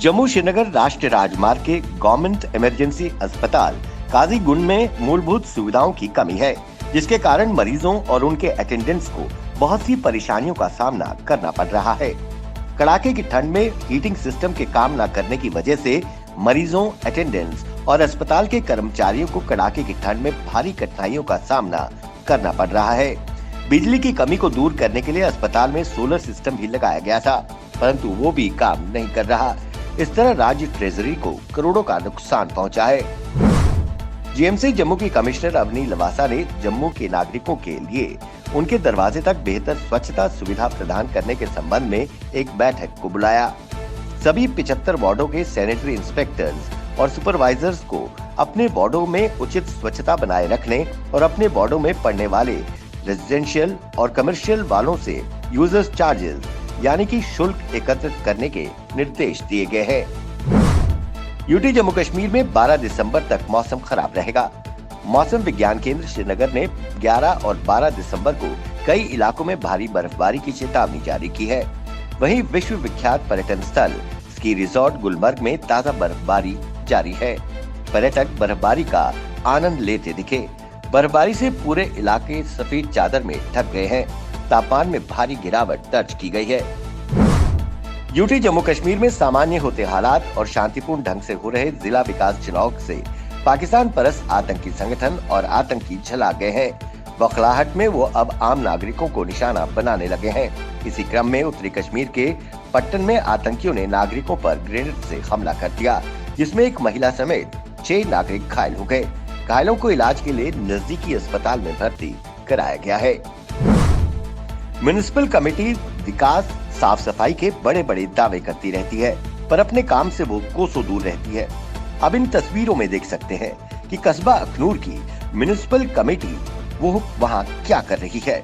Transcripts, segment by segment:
जम्मू श्रीनगर राष्ट्रीय राजमार्ग के गवर्नमेंट इमरजेंसी अस्पताल काजीगुंड में मूलभूत सुविधाओं की कमी है, जिसके कारण मरीजों और उनके अटेंडेंट्स को बहुत सी परेशानियों का सामना करना पड़ रहा है। कड़ाके की ठंड में हीटिंग सिस्टम के काम न करने की वजह से मरीजों, अटेंडेंट्स और अस्पताल के कर्मचारियों को कड़ाके की ठंड में भारी कठिनाइयों का सामना करना पड़ रहा है। बिजली की कमी को दूर करने के लिए अस्पताल में सोलर सिस्टम भी लगाया गया था, परंतु वो भी काम नहीं कर रहा। इस तरह राज्य ट्रेजरी को करोड़ों का नुकसान पहुंचा है। जीएमसी जम्मू की कमिश्नर अवनी लवासा ने जम्मू के नागरिकों के लिए उनके दरवाजे तक बेहतर स्वच्छता सुविधा प्रदान करने के संबंध में एक बैठक को बुलाया। सभी 75 वार्डों के सैनिटरी इंस्पेक्टर्स और सुपरवाइजर्स को अपने वार्डों में उचित स्वच्छता बनाए रखने और अपने वार्डों में पड़ने वाले रेजिडेंशियल और कमर्शियल वालों से यूजर्स चार्जेस यानी कि शुल्क एकत्रित करने के निर्देश दिए गए हैं। यूटी जम्मू कश्मीर में 12 दिसंबर तक मौसम खराब रहेगा। मौसम विज्ञान केंद्र श्रीनगर ने 11 और 12 दिसंबर को कई इलाकों में भारी बर्फबारी की चेतावनी जारी की है। वहीं विश्व विख्यात पर्यटन स्थल स्की रिजॉर्ट गुलमर्ग में ताजा बर्फबारी जारी है। पर्यटक बर्फबारी का आनंद लेते दिखे। बर्फबारी से पूरे इलाके सफेद चादर में ढक गए हैं। तापमान में भारी गिरावट दर्ज की गई है। यूटी जम्मू कश्मीर में सामान्य होते हालात और शांतिपूर्ण ढंग से हो रहे जिला विकास चुनाव से पाकिस्तान परस्त आतंकी संगठन और आतंकी झला गए हैं। बौखलाहट में वो अब आम नागरिकों को निशाना बनाने लगे हैं। इसी क्रम में उत्तरी कश्मीर के पट्टन में आतंकियों ने नागरिकों पर ग्रेनेड से हमला कर दिया, जिसमें एक महिला समेत 6 नागरिक घायल हो गए। घायलों को इलाज के लिए नजदीकी अस्पताल में भर्ती कराया गया है। म्युनिसिपल कमेटी विकास साफ सफाई के बड़े बड़े दावे करती रहती है, पर अपने काम से वो कोसों दूर रहती है। अब इन तस्वीरों में देख सकते हैं कि कस्बा अखनूर की म्युनिसिपल कमेटी वो वहाँ क्या कर रही है।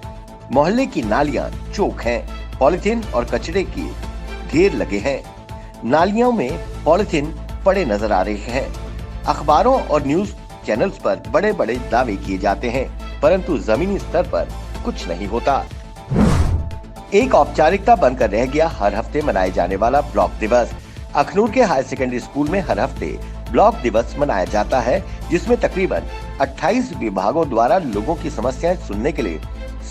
मोहल्ले की नालियाँ चौक हैं, पॉलिथीन और कचरे के ढेर लगे हैं। नालियों में पॉलिथीन पड़े नजर आ रहे हैं। अखबारों और न्यूज चैनल्स पर बड़े बड़े दावे किए जाते हैं, परंतु जमीनी स्तर पर कुछ नहीं होता। एक औपचारिकता बनकर रह गया हर हफ्ते मनाए जाने वाला ब्लॉक दिवस। अखनूर के हायर सेकेंडरी स्कूल में हर हफ्ते ब्लॉक दिवस मनाया जाता है, जिसमें तकरीबन 28 विभागों द्वारा लोगों की समस्याएं सुनने के लिए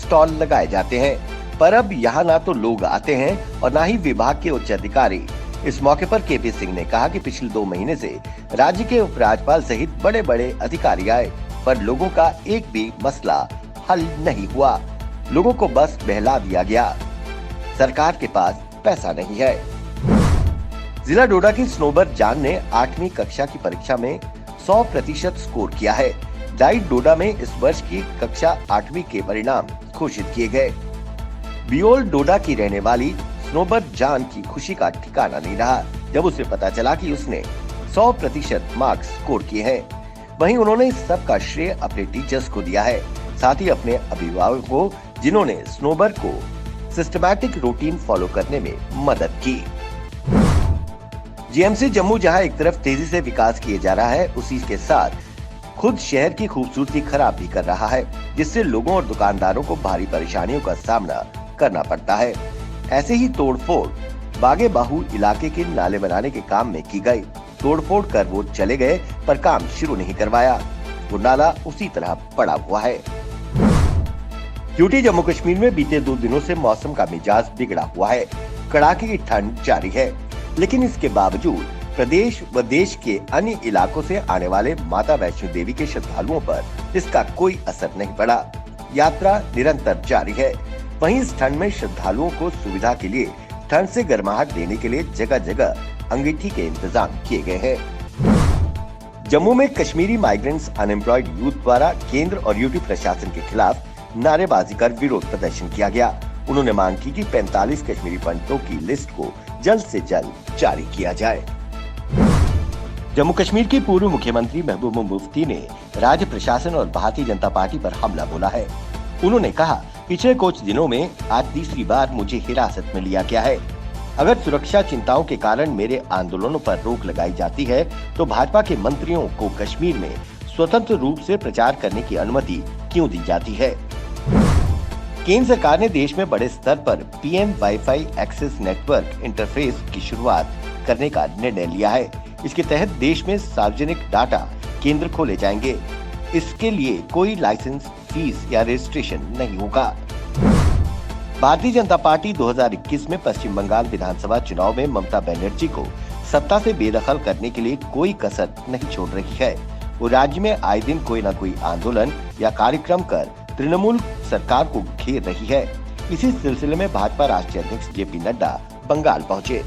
स्टॉल लगाए जाते हैं। पर अब यहाँ ना तो लोग आते हैं और ना ही विभाग के उच्च अधिकारी। इस मौके पर केपी सिंह ने कहा कि पिछले 2 महीने से राज्य के उपराज्यपाल सहित बड़े बड़े अधिकारी आए, पर लोगों का एक भी मसला हल नहीं हुआ। लोगों को बस बहला दिया गया। सरकार के पास पैसा नहीं है। जिला डोडा की स्नोबर जान ने 8वीं कक्षा की परीक्षा में 100% स्कोर किया है। डाइट डोडा में इस वर्ष की कक्षा 8वीं के परिणाम घोषित किए गए। बियोल डोडा की रहने वाली स्नोबर जान की खुशी का ठिकाना नहीं रहा जब उसे पता चला कि उसने 100% मार्क्स स्कोर किए हैं। वहीं उन्होंने इस सब का श्रेय अपने टीचर्स को दिया है, साथ ही अपने अभिभावकों को, जिन्होंने स्नोबर को सिस्टमैटिक रूटीन फॉलो करने में मदद की। जीएमसी जम्मू जहां एक तरफ तेजी से विकास किए जा रहा है, उसी के साथ खुद शहर की खूबसूरती खराब भी कर रहा है, जिससे लोगों और दुकानदारों को भारी परेशानियों का सामना करना पड़ता है। ऐसे ही तोड़फोड़ बागे बाहू इलाके के नाले बनाने के काम में की गई। तोड़फोड़ कर वो चले गए, पर काम शुरू नहीं करवाया। वो नाला उसी तरह पड़ा हुआ है। यूटी जम्मू कश्मीर में बीते 2 दिनों से मौसम का मिजाज बिगड़ा हुआ है। कड़ाके की ठंड जारी है, लेकिन इसके बावजूद प्रदेश व देश के अन्य इलाकों से आने वाले माता वैष्णो देवी के श्रद्धालुओं पर इसका कोई असर नहीं पड़ा। यात्रा निरंतर जारी है। वहीं इस ठंड में श्रद्धालुओं को सुविधा के लिए ठंड से गर्माहट देने के लिए जगह जगह अंगीठी के इंतजाम किए गए हैं। जम्मू में कश्मीरी माइग्रेंट्स अनएम्प्लॉयड यूथ द्वारा केंद्र और यूटी प्रशासन के खिलाफ नारेबाजी कर विरोध प्रदर्शन किया गया। उन्होंने मांग की कि 45 कश्मीरी पंडितों की लिस्ट को जल्द से जल्द जारी किया जाए। जम्मू कश्मीर की पूर्व मुख्यमंत्री महबूबा मुफ्ती ने राज्य प्रशासन और भारतीय जनता पार्टी पर हमला बोला है। उन्होंने कहा, पिछले कुछ दिनों में आज तीसरी बार मुझे हिरासत में लिया गया है। अगर सुरक्षा चिंताओं के कारण मेरे आंदोलनों पर रोक लगाई जाती है, तो भाजपा के मंत्रियों को कश्मीर में स्वतंत्र रूप से प्रचार करने की अनुमति क्यों दी जाती है। केंद्र सरकार ने देश में बड़े स्तर पर PM wifi access network interface की शुरुआत करने का निर्णय लिया है। इसके तहत देश में सार्वजनिक डाटा केंद्र खोले जाएंगे। इसके लिए कोई लाइसेंस, फीस या रजिस्ट्रेशन नहीं होगा। भारतीय जनता पार्टी 2021 में पश्चिम बंगाल विधानसभा चुनाव में ममता बनर्जी को सत्ता से बेदखल करने के लिए कोई कसर नहीं छोड़ रही है। वो राज्य में आए दिन कोई न कोई आंदोलन या कार्यक्रम कर तृणमूल सरकार को घेर रही है। इसी सिलसिले में भाजपा राष्ट्रीय अध्यक्ष जेपी नड्डा बंगाल पहुंचे।